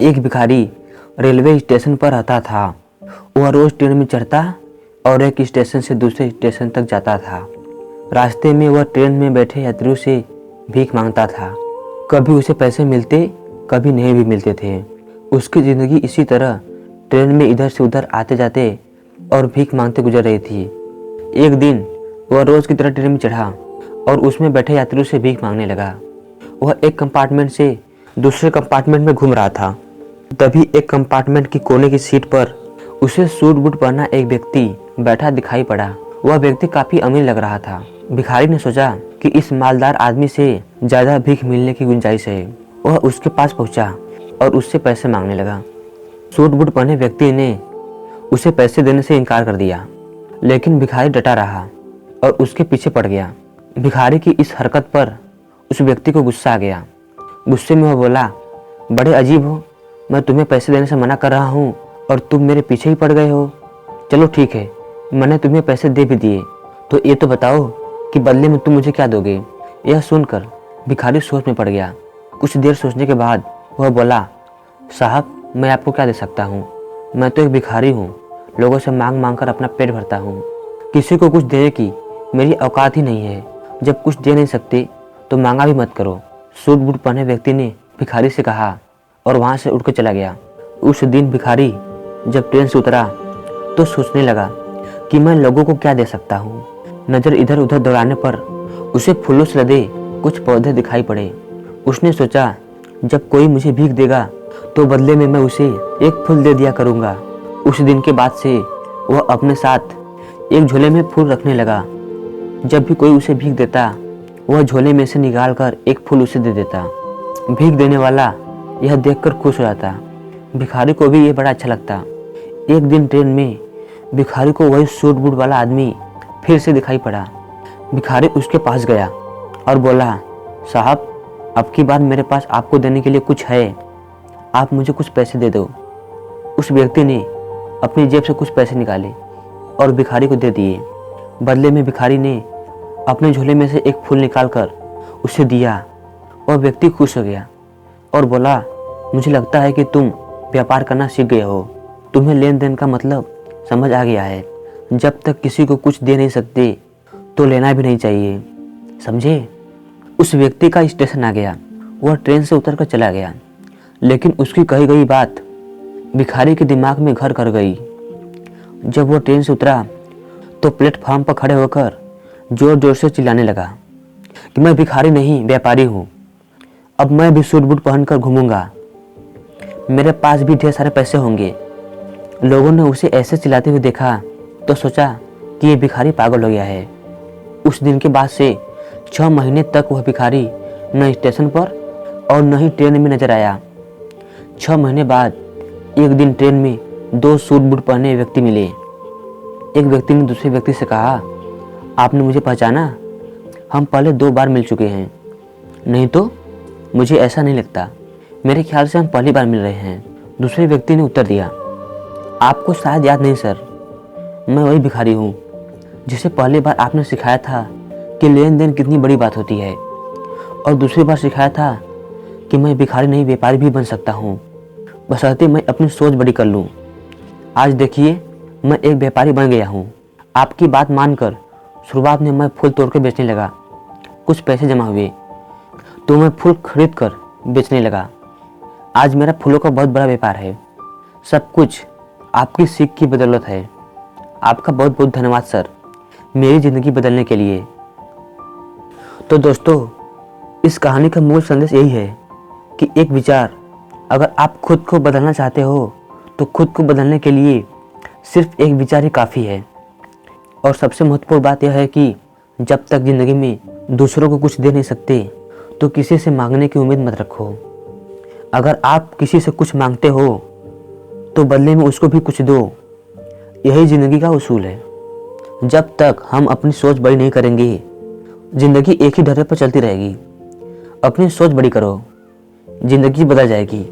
एक भिखारी railway station पर रहता था। वह रोज ट्रेन में चढ़ता और एक स्टेशन से दूसरे स्टेशन तक जाता था। रास्ते में वह ट्रेन में बैठे यात्रियों से भीख मांगता था। कभी उसे पैसे मिलते, कभी नहीं भी मिलते थे। उसकी ज़िंदगी इसी तरह ट्रेन में इधर से उधर आते जाते और भीख मांगते गुजर रही थी। एक दिन वह रोज़ की तरह ट्रेन में चढ़ा और उसमें बैठे यात्रियों से भीख मांगने लगा। वह एक कंपार्टमेंट से दूसरे कंपार्टमेंट में घूम रहा था। तभी एक कंपार्टमेंट की कोने की सीट पर उसे सूट बूट पहना एक व्यक्ति बैठा दिखाई पड़ा। वह व्यक्ति काफ़ी अमीर लग रहा था। भिखारी ने सोचा कि इस मालदार आदमी से ज़्यादा भीख मिलने की गुंजाइश है। वह उसके पास पहुंचा और उससे पैसे मांगने लगा। सूट बूट पहने व्यक्ति ने उसे पैसे देने से इनकार कर दिया, लेकिन भिखारी डटा रहा और उसके पीछे पड़ गया। भिखारी की इस हरकत पर उस व्यक्ति को गुस्सा आ गया। गुस्से में वह बोला, बड़े अजीब हो, मैं तुम्हें पैसे देने से मना कर रहा हूँ और तुम मेरे पीछे ही पड़ गए हो। चलो ठीक है, मैंने तुम्हें पैसे दे भी दिए, तो ये तो बताओ कि बदले में तुम मुझे क्या दोगे। यह सुनकर भिखारी सोच में पड़ गया। कुछ देर सोचने के बाद वह बोला, साहब मैं आपको क्या दे सकता हूँ, मैं तो एक भिखारी हूँ, लोगों से मांग मांग कर अपना पेट भरता हूँ। किसी को कुछ देने की मेरी औकात ही नहीं है। जब कुछ दे नहीं सकते तो मांगा भी मत करो। सूट बूट पहने व्यक्ति ने भिखारी से कहा और वहाँ से उठ कर चला गया। उस दिन भिखारी जब ट्रेन से उतरा तो सोचने लगा कि मैं लोगों को क्या दे सकता हूँ। नज़र इधर उधर दौड़ाने पर उसे फूलों से लदे कुछ पौधे दिखाई पड़े। उसने सोचा, जब कोई मुझे भीख देगा तो बदले में मैं उसे एक फूल दे दिया करूँगा। उस दिन के बाद से वह अपने साथ एक झोले में फूल रखने लगा। जब भी कोई उसे भीख देता वह झोले में से निकाल कर एक फूल उसे दे देता। भीख देने वाला यह देखकर खुश हो जाता। भिखारी को भी यह बड़ा अच्छा लगता। एक दिन ट्रेन में भिखारी को वही सूट बूट वाला आदमी फिर से दिखाई पड़ा। भिखारी उसके पास गया और बोला, साहब अब की बार मेरे पास आपको देने के लिए कुछ है, आप मुझे कुछ पैसे दे दो। उस व्यक्ति ने अपनी जेब से कुछ पैसे निकाले और भिखारी को दे दिए। बदले में भिखारी ने अपने झोले में से एक फूल निकालकर उसे दिया। वह व्यक्ति खुश हो गया और बोला, मुझे लगता है कि तुम व्यापार करना सीख गए हो, तुम्हें लेन देन का मतलब समझ आ गया है। जब तक किसी को कुछ दे नहीं सकते तो लेना भी नहीं चाहिए, समझे। उस व्यक्ति का स्टेशन आ गया। वह ट्रेन से उतर कर चला गया, लेकिन उसकी कही गई बात भिखारी के दिमाग में घर कर गई। जब वह ट्रेन से उतरा तो प्लेटफार्म पर खड़े होकर जोर जोर से चिल्लाने लगा कि मैं भिखारी नहीं व्यापारी हूँ। अब मैं भी सूट बूट पहन कर घूमूंगा, मेरे पास भी ढेर सारे पैसे होंगे। लोगों ने उसे ऐसे चिल्लाते हुए देखा तो सोचा कि ये भिखारी पागल हो गया है। उस दिन के बाद से 6 महीने तक वह भिखारी न स्टेशन पर और न ही ट्रेन में नजर आया। 6 महीने बाद एक दिन ट्रेन में 2 सूट बूट पहने व्यक्ति मिले। एक व्यक्ति ने दूसरे व्यक्ति से कहा, आपने मुझे पहचाना? हम पहले 2 बार मिल चुके हैं। नहीं तो, मुझे ऐसा नहीं लगता, मेरे ख्याल से हम पहली बार मिल रहे हैं। दूसरे व्यक्ति ने उत्तर दिया, आपको शायद याद नहीं सर, मैं वही भिखारी हूँ जिसे पहली बार आपने सिखाया था कि लेन देन कितनी बड़ी बात होती है, और दूसरी बार सिखाया था कि मैं भिखारी नहीं व्यापारी भी बन सकता हूँ, बशर्ते मैं अपनी सोच बड़ी कर लूँ। आज देखिए मैं एक व्यापारी बन गया हूँ। आपकी बात मानकर शुरुआत में मैं फूल तोड़ कर बेचने लगा। कुछ पैसे जमा हुए तो मैं फूल खरीद कर बेचने लगा। आज मेरा फूलों का बहुत बड़ा व्यापार है। सब कुछ आपकी सीख की बदौलत है। आपका बहुत बहुत धन्यवाद सर, मेरी ज़िंदगी बदलने के लिए। तो दोस्तों, इस कहानी का मूल संदेश यही है कि एक विचार, अगर आप खुद को बदलना चाहते हो तो खुद को बदलने के लिए सिर्फ एक विचार ही काफ़ी है। और सबसे महत्वपूर्ण बात यह है कि जब तक ज़िंदगी में दूसरों को कुछ दे नहीं सकते तो किसी से मांगने की उम्मीद मत रखो। अगर आप किसी से कुछ मांगते हो तो बदले में उसको भी कुछ दो। यही ज़िंदगी का उसूल है। जब तक हम अपनी सोच बड़ी नहीं करेंगे, ज़िंदगी एक ही ढर्रे पर चलती रहेगी। अपनी सोच बड़ी करो, ज़िंदगी बदल जाएगी।